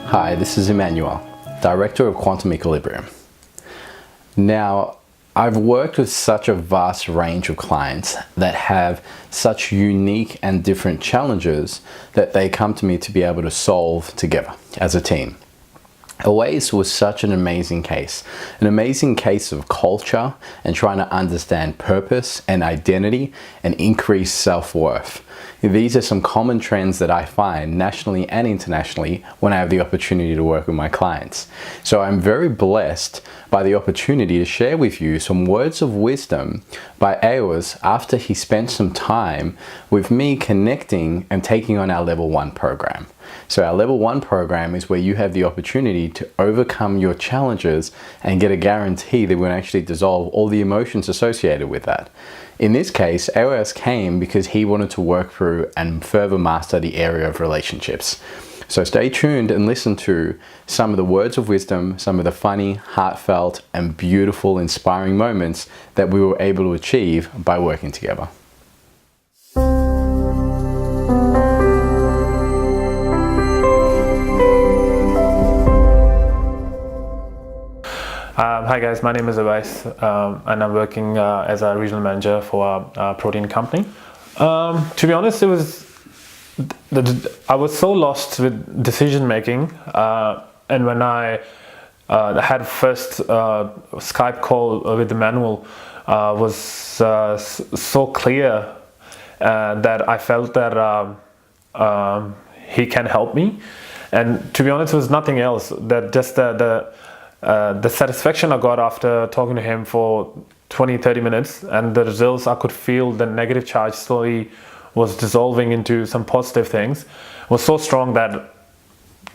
Hi, this is Emmanuel, Director of Quantum Equilibrium. Now, I've worked with such a vast range of clients that have such unique and different challenges that they come to me to be able to solve together as a team. Awais'S was such an amazing case of culture and trying to understand purpose and identity and increase self-worth. These are some common trends that I find nationally and internationally when I have the opportunity to work with my clients. So I'm very blessed by the opportunity to share with you some words of wisdom by Awais'S after he spent some time with me connecting and taking on our level 1 program. So our level 1 program is where you have the opportunity to overcome your challenges and get a guarantee that we'll actually dissolve all the emotions associated with that. In this case, Awais'S came because he wanted to work through and further master the area of relationships. So stay tuned and listen to some of the words of wisdom, some of the funny, heartfelt, and beautiful, inspiring moments that we were able to achieve by working together. Hi guys, my name is Awais'S and I'm working as a regional manager for a protein company. To be honest, I was so lost with decision making, and when I had first Skype call with Emmanuel, was so clear that I felt that he can help me. And to be honest, it was nothing else, that just the satisfaction I got after talking to him for 20-30 minutes, and the results, I could feel the negative charge slowly was dissolving into some positive things, was so strong that,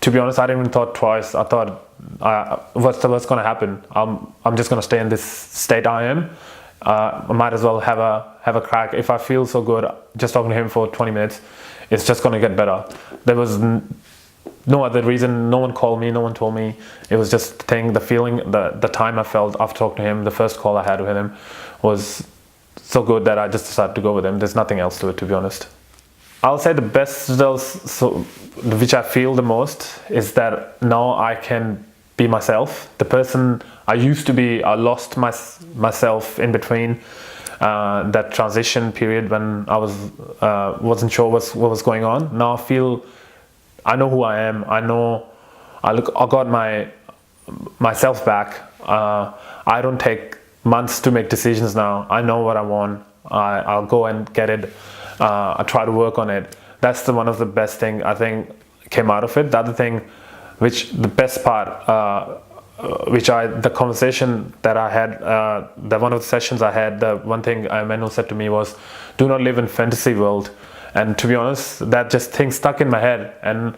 to be honest, I didn't even thought twice. I thought, what's going to happen? I'm just going to stay in this state I am. I might as well have a crack. If I feel so good just talking to him for 20 minutes, it's just going to get better. There was no other reason. No one called me, no one told me. It was just the feeling, the time I felt after talking to him. The first call I had with him was so good that I just decided to go with him. There's nothing else to it, to be honest. I'll say the best results, which I feel the most, is that now I can be myself. The person I used to be, I lost myself in between that transition period when I wasn't sure what was going on. Now I know who I am. I got myself back. I don't take months to make decisions now. I know what I want. I'll go and get it. I try to work on it. That's one of the best thing I think came out of it. The other thing, the best part, the conversation that I had, one of the sessions I had, the one thing Emmanuel said to me was, do not live in fantasy world. And to be honest, that just thing stuck in my head. And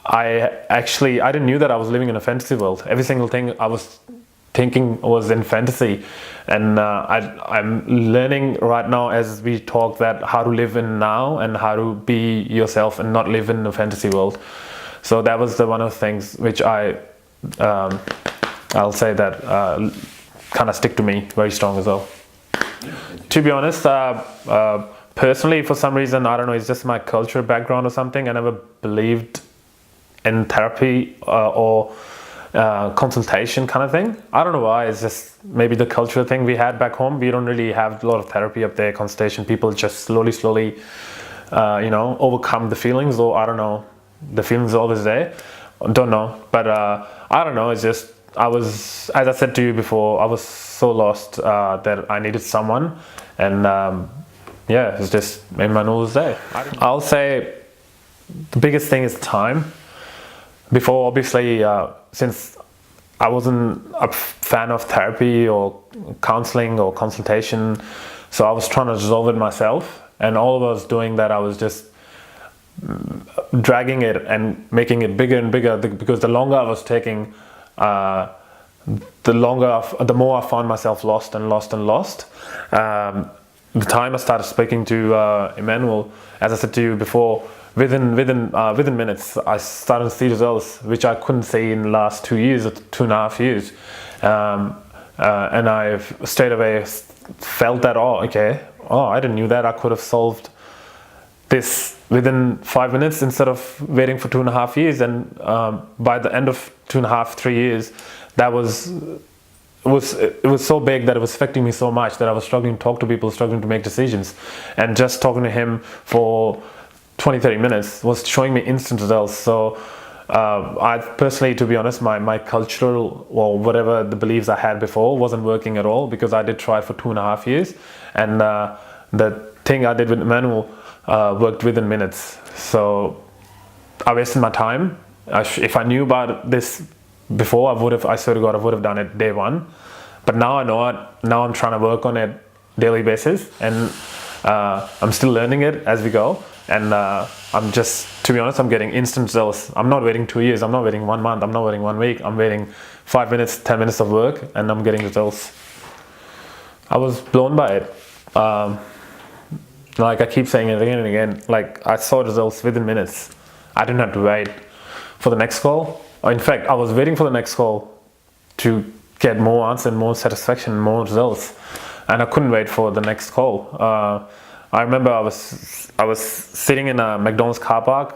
I didn't know that I was living in a fantasy world. Every single thing I was thinking was in fantasy. And I'm learning right now as we talk that how to live in now and how to be yourself and not live in a fantasy world. So that was one of the things which I'll say that kind of stick to me very strong as well. To be honest, personally, for some reason, I don't know, it's just my cultural background or something. I never believed in therapy or consultation kind of thing. I don't know why. It's just maybe the cultural thing we had back home. We don't really have a lot of therapy up there, consultation. People just slowly, overcome the feelings, or I don't know, the feelings are always there. Don't know, but I don't know. It's just as I said to you before, I was so lost that I needed someone, and yeah, it's just Emmanuel was there. I'll say the biggest thing is time. Before, obviously, since I wasn't a fan of therapy or counseling or consultation, so I was trying to resolve it myself. And all I was doing that, I was just dragging it and making it bigger and bigger, because the longer I was taking, the more I found myself lost. The time I started speaking to Emmanuel, as I said to you before, within minutes, I started to see results which I couldn't see in the last 2 years or 2.5 years, and I've straight away felt that I didn't know that I could have solved this within 5 minutes instead of waiting for 2.5 years. And by the end of 2.5, 3 years, that was it was so big that it was affecting me so much that I was struggling to talk to people, struggling to make decisions. And just talking to him for 20-30 minutes was showing me instant results. So I personally, to be honest, my cultural or whatever the beliefs I had before wasn't working at all, because I did try for 2.5 years, and the thing I did with Emmanuel worked within minutes. So I wasted my time. If I knew about this before, I swear to God, I would have done it day one. But now I know it. Now I'm trying to work on it daily basis, and I'm still learning it as we go. And I'm just, to be honest, I'm getting instant results. I'm not waiting 2 years. I'm not waiting 1 month. I'm not waiting 1 week. I'm waiting 5 minutes, 10 minutes of work, and I'm getting results. I was blown by it. Like I keep saying it again and again, like I saw results within minutes. I didn't have to wait for the next call. In fact, I was waiting for the next call to get more answers and more satisfaction, more results. And I couldn't wait for the next call. I remember I was sitting in a McDonald's car park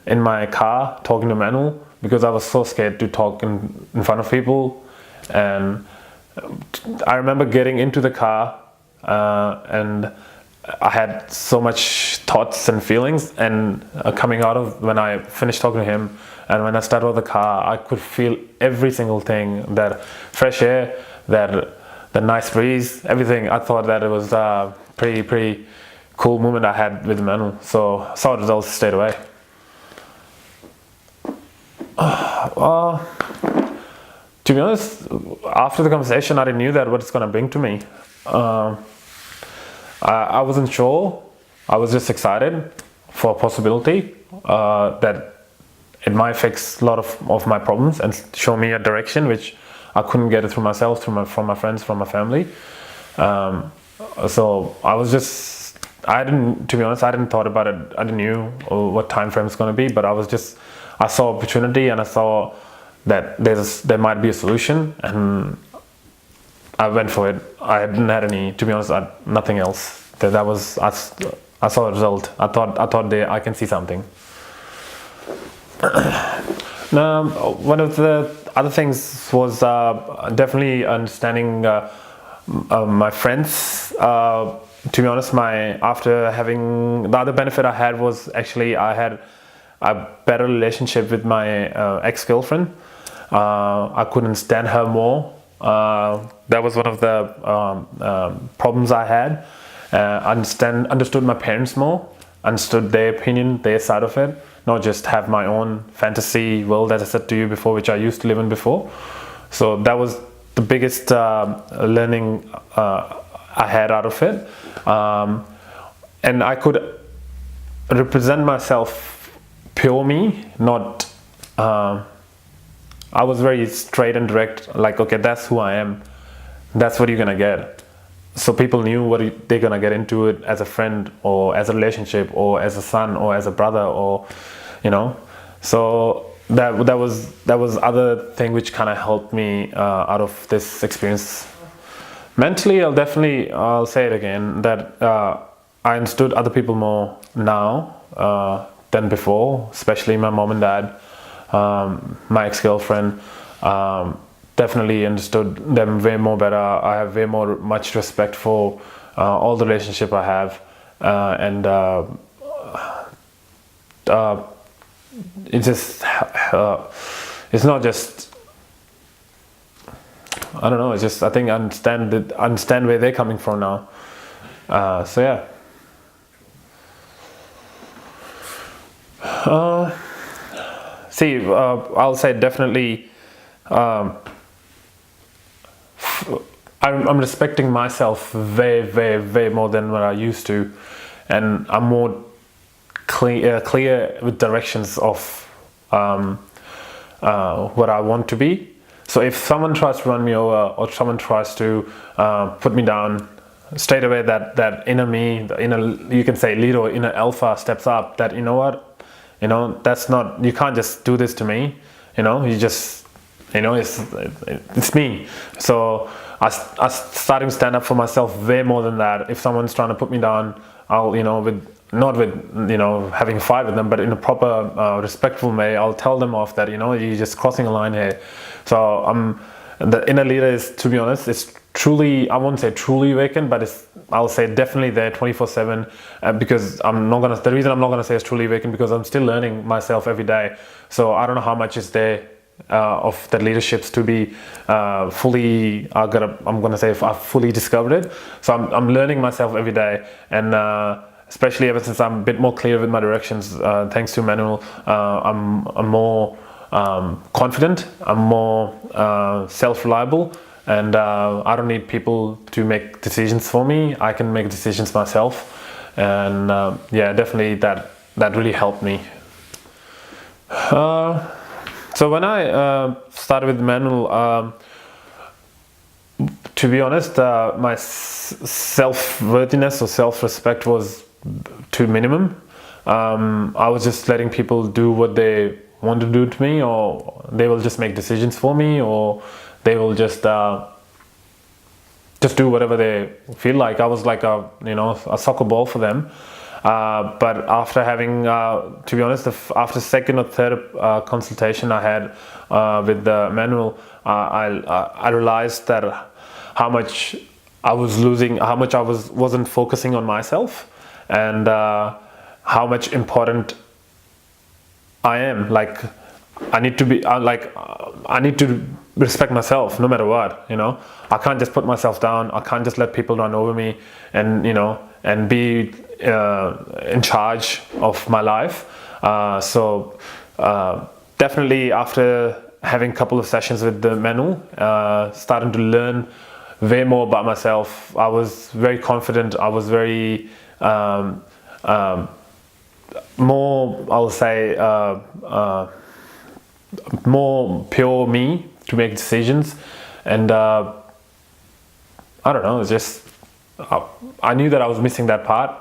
in my car talking to Emmanuel, because I was so scared to talk in front of people. And I remember getting into the car and I had so much thoughts and feelings, and coming out of when I finished talking to him and when I started with the car, I could feel every single thing, that fresh air, that the nice breeze, everything. I thought that it was a pretty cool moment I had with Emmanuel. So I saw the results straight away. To be honest, after the conversation, I didn't knew that what it's going to bring to me. I wasn't sure. I was just excited for a possibility that it might fix a lot of my problems and show me a direction which I couldn't get it through myself, from my friends, from my family. So I was just, to be honest, I didn't thought about it. I didn't knew what time frame it's going to be, but I saw opportunity, and I saw that there might be a solution, and I went for it. I didn't have any, to be honest, nothing else. I saw a result. I thought I can see something. Now, one of the other things was definitely understanding my friends. To be honest, after having the other benefit I had was actually I had a better relationship with my ex-girlfriend. I couldn't stand her more. That was one of the problems I had. Understood my parents more, understood their opinion, their side of it, not just have my own fantasy world, as I said to you before, which I used to live in before. So that was the biggest learning I had out of it. And I could represent myself pure me, not I was very straight and direct, like, okay, that's who I am, that's what you're gonna get. So people knew what they're gonna get into it as a friend, or as a relationship, or as a son, or as a brother, or so that was other thing which kind of helped me out of this experience. Mentally, I'll say it again, that I understood other people more now than before, especially my mom and dad, my ex-girlfriend. Definitely understood them way more better. I have much respect for all the relationship I have, and it's just it's not just, I don't know. It's just, I think I understand where they're coming from now. So yeah. I'll say definitely. I'm respecting myself way more than what I used to, and I'm more clear with directions of what I want to be. So if someone tries to run me over, or someone tries to put me down, straight away that inner me, the inner, you can say leader, or inner alpha steps up. That, you know what, that's not, you can't just do this to me. You just, it's me. So I starting to stand up for myself way more than that. If someone's trying to put me down, I'll, with not with, having a fight with them, but in a proper, respectful way. I'll tell them off that, you're just crossing a line here. So the inner leader is, to be honest, it's truly, I won't say truly awakened, but I'll say definitely there 24/7, because the reason I'm not gonna say it's truly awakened, because I'm still learning myself every day. So I don't know how much is there of the leaderships to be fully, I'm gonna say I've fully discovered it. So I'm learning myself every day, and especially ever since I'm a bit more clear with my directions, thanks to Emmanuel, I'm more confident, I'm more self-reliable, and I don't need people to make decisions for me. I can make decisions myself, and definitely that really helped me. So when I started with Emmanuel, to be honest, my self-worthiness or self-respect was to minimum. I was just letting people do what they want to do to me, or they will just make decisions for me, or they will just do whatever they feel like. I was like a soccer ball for them. But after having, to be honest, after second or third consultation I had with Emmanuel, I realized that how much I was losing, how much I wasn't focusing on myself, and how much important I am. Like, I need to be I need to respect myself no matter what. I can't just put myself down. I can't just let people run over me, and and be in charge of my life. So definitely after having a couple of sessions with the Emmanuel, starting to learn way more about myself, I was very confident. I was very more, I'll say, more pure me to make decisions. And I don't know, it's just, I knew that I was missing that part.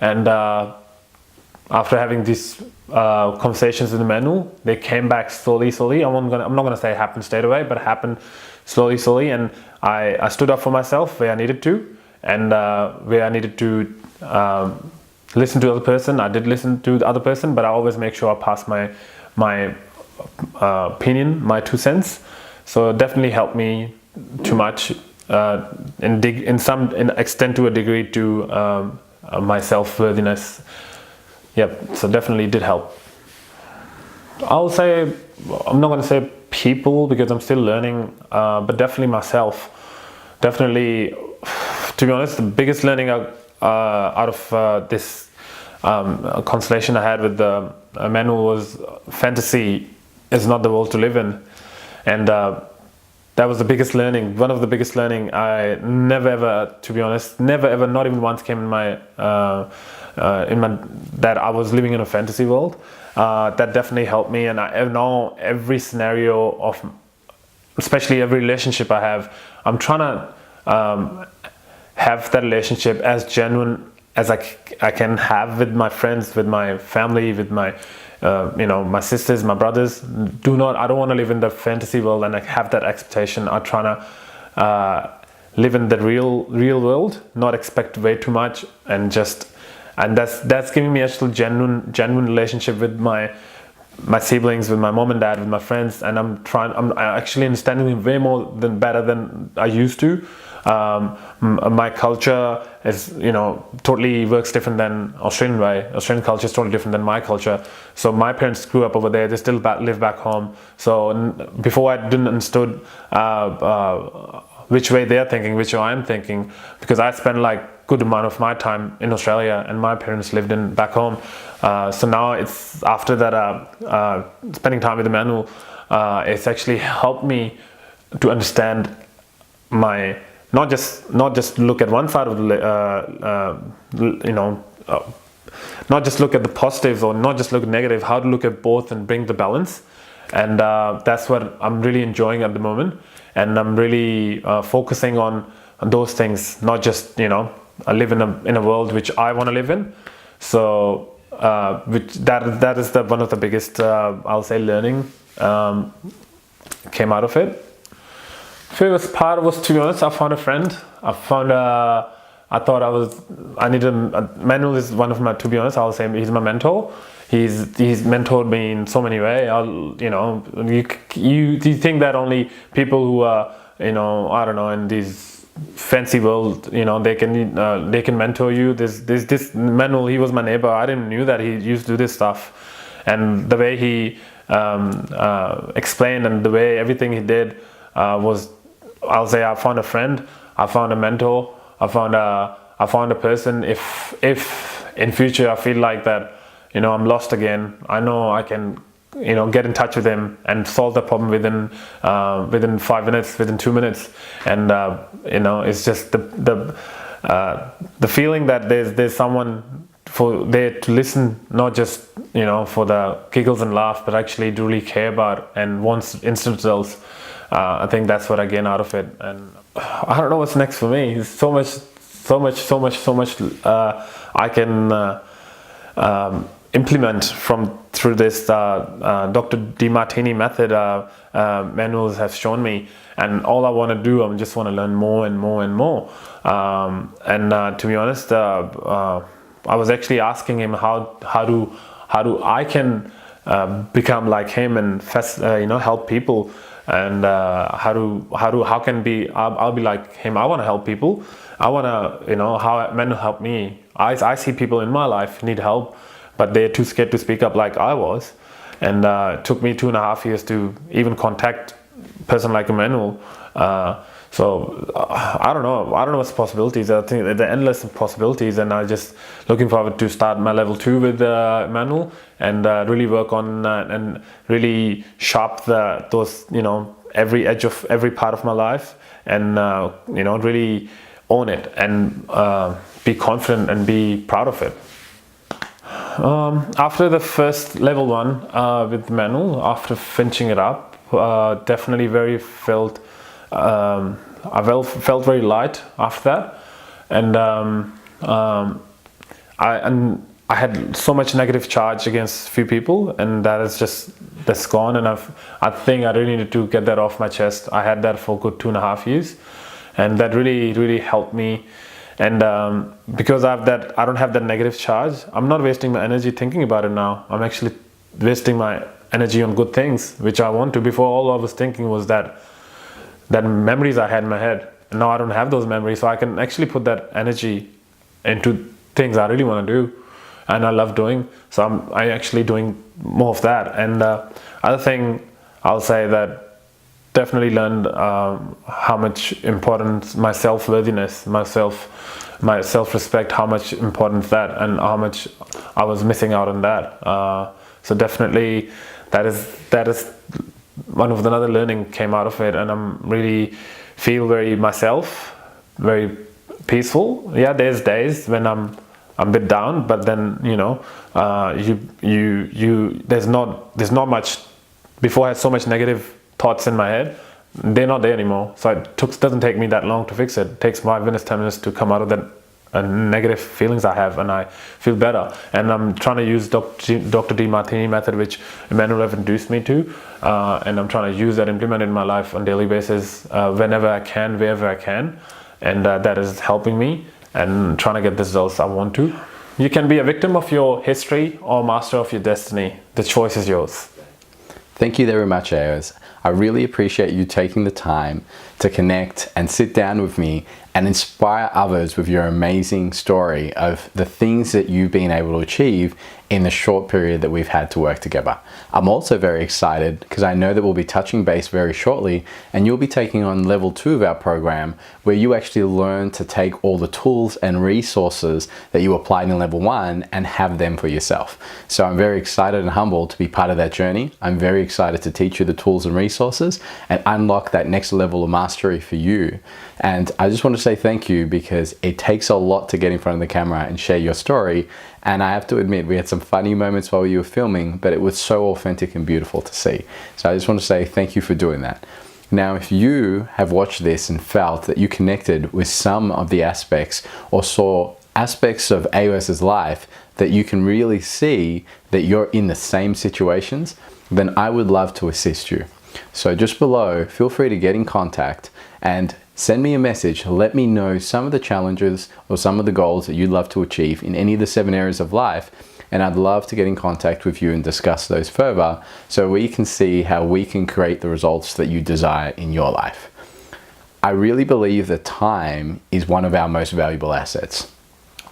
And after having these conversations with Emmanuel, they came back slowly. I'm not gonna say it happened straight away, but it happened slowly. And I stood up for myself where I needed to, and where I needed to listen to the other person. I did listen to the other person, but I always make sure I pass my opinion, my 2 cents. So it definitely helped me too much, in extent to a degree, to my self-worthiness. Yep, so definitely did help. I'll say, I'm not going to say people because I'm still learning, but definitely myself. Definitely, to be honest, the biggest learning out of this constellation I had with Emmanuel was fantasy is not the world to live in. And that was the biggest learning, one of the biggest learning. I never ever, to be honest, never ever, not even once came in my that I was living in a fantasy world. That definitely helped me, and I know every scenario of, especially every relationship I have, I'm trying to have that relationship as genuine as I can have with my friends, with my family, with my my sisters, my brothers. I don't want to live in the fantasy world and have that expectation. I'm trying to live in the real world, not expect way too much, and that's giving me actual genuine relationship with my siblings, with my mom and dad, with my friends, and I'm actually understanding them way more better than I used to. My culture is, totally works different than Australian way. Australian culture is totally different than my culture. So my parents grew up over there. They still live back home. So before I didn't understood which way they're thinking, which way I'm thinking, because I spent like good amount of my time in Australia and my parents lived back home. So now it's after that spending time with Emmanuel, it's actually helped me to understand my. Not just look at one side of the, not just look at the positives or not just look at negative, how to look at both and bring the balance. And that's what I'm really enjoying at the moment. And I'm really focusing on those things, not just, I live in a world which I want to live in. So that is one of the biggest, I'll say, learning came out of it. Favorite part was, to be honest, I found a friend. I I thought I needed, Emmanuel is one of my, to be honest, I'll say he's my mentor. He's mentored me in so many ways. You think that only people who are, I don't know, in these fancy world, they can mentor you. This Emmanuel, he was my neighbor. I didn't knew that he used to do this stuff, and the way he explained and the way everything he did was, I'll say, I found a friend, I found a mentor, I found a person. If in future I feel like that, I'm lost again, I know I can, get in touch with him and solve the problem within 5 minutes, within 2 minutes. And it's just the feeling that there's someone there to listen, not just for the giggles and laugh, but actually do really care about and wants instant results. I think that's what I gain out of it. And I don't know what's next for me. There's so much I can implement through this Dr. DeMartini method manuals have shown me, and all I want to do, I just want to learn more and more and more. To be honest, I was actually asking him how do I can become like him and help people, and how can be I'll be like him. I want to help people. I want to how Emmanuel helped me. I see people in my life need help, but they're too scared to speak up like I was, and it took me 2.5 years to even contact a person like Emmanuel. So I don't know what's possibilities. I think there are endless possibilities, and I'm just looking forward to start my level 2 with Emmanuel, and really work on and really sharp those every edge of every part of my life, and really own it, and be confident and be proud of it. After the first level 1 with Emmanuel, after finishing it up, definitely felt very light after that, and I had so much negative charge against few people, and that's gone. And I think I really needed to get that off my chest. I had that for a good 2.5 years, and that really helped me. And because I don't have that negative charge, I'm not wasting my energy thinking about it now. I'm actually wasting my energy on good things, which I want to. Before, all I was thinking was that memories I had in my head, and now I don't have those memories, so I can actually put that energy into things I really want to do and I love doing. So I'm actually doing more of that. And other thing I'll say that definitely learned how much important my self-worthiness, my self-respect, how much important that, and how much I was missing out on that. So definitely that is one of another learning came out of it, and I'm really feel very myself, very peaceful. Yeah, there's days when I'm a bit down, but then there's not much. Before I had so much negative thoughts in my head, they're not there anymore. So it doesn't take me that long to fix it. It takes 5 minutes, 10 minutes to come out of that negative feelings I have, and I feel better. And I'm trying to use Dr. DeMartini method, which Emmanuel have introduced me to, and I'm trying to use that, implement it in my life on a daily basis, whenever I can, wherever I can, and that is helping me and trying to get the results I want to. You can be a victim of your history or master of your destiny. The choice is yours. Thank you very much, Awais'S. I really appreciate you taking the time to connect and sit down with me and inspire others with your amazing story of the things that you've been able to achieve in the short period that we've had to work together. I'm also very excited because I know that we'll be touching base very shortly, and you'll be taking on level 2 of our program, where you actually learn to take all the tools and resources that you applied in level 1 and have them for yourself. So I'm very excited and humbled to be part of that journey. I'm very excited to teach you the tools and resources and unlock that next level of mastery for you. And I just want to say thank you, because it takes a lot to get in front of the camera and share your story. And I have to admit, we had some funny moments while you were filming, but it was so authentic and beautiful to see. So I just want to say thank you for doing that. Now, if you have watched this and felt that you connected with some of the aspects or saw aspects of Awais'S life that you can really see that you're in the same situations, then I would love to assist you. So just below, feel free to get in contact, and Send me a message. Let me know some of the challenges or some of the goals that you'd love to achieve in any of the 7 areas of life. And I'd love to get in contact with you and discuss those further so we can see how we can create the results that you desire in your life. I really believe that time is one of our most valuable assets.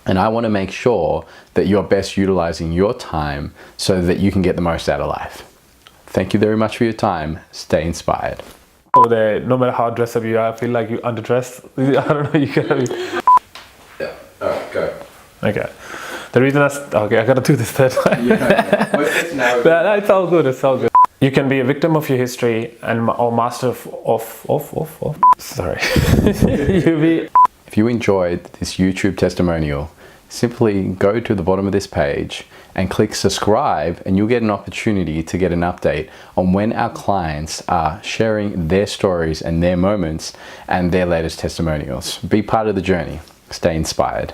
And I want to make sure that you're best utilizing your time so that you can get the most out of life. Thank you very much for your time. Stay inspired. No matter how dressed up you are, I feel like you underdressed. I don't know, you gotta be... Yeah, alright, go. Okay. The reason okay, I gotta do this third time. Yeah, no, it's all good, it's all good. You can be a victim of your history or master of sorry. If you enjoyed this YouTube testimonial, simply go to the bottom of this page and click subscribe, and you'll get an opportunity to get an update on when our clients are sharing their stories and their moments and their latest testimonials. Be part of the journey. Stay inspired.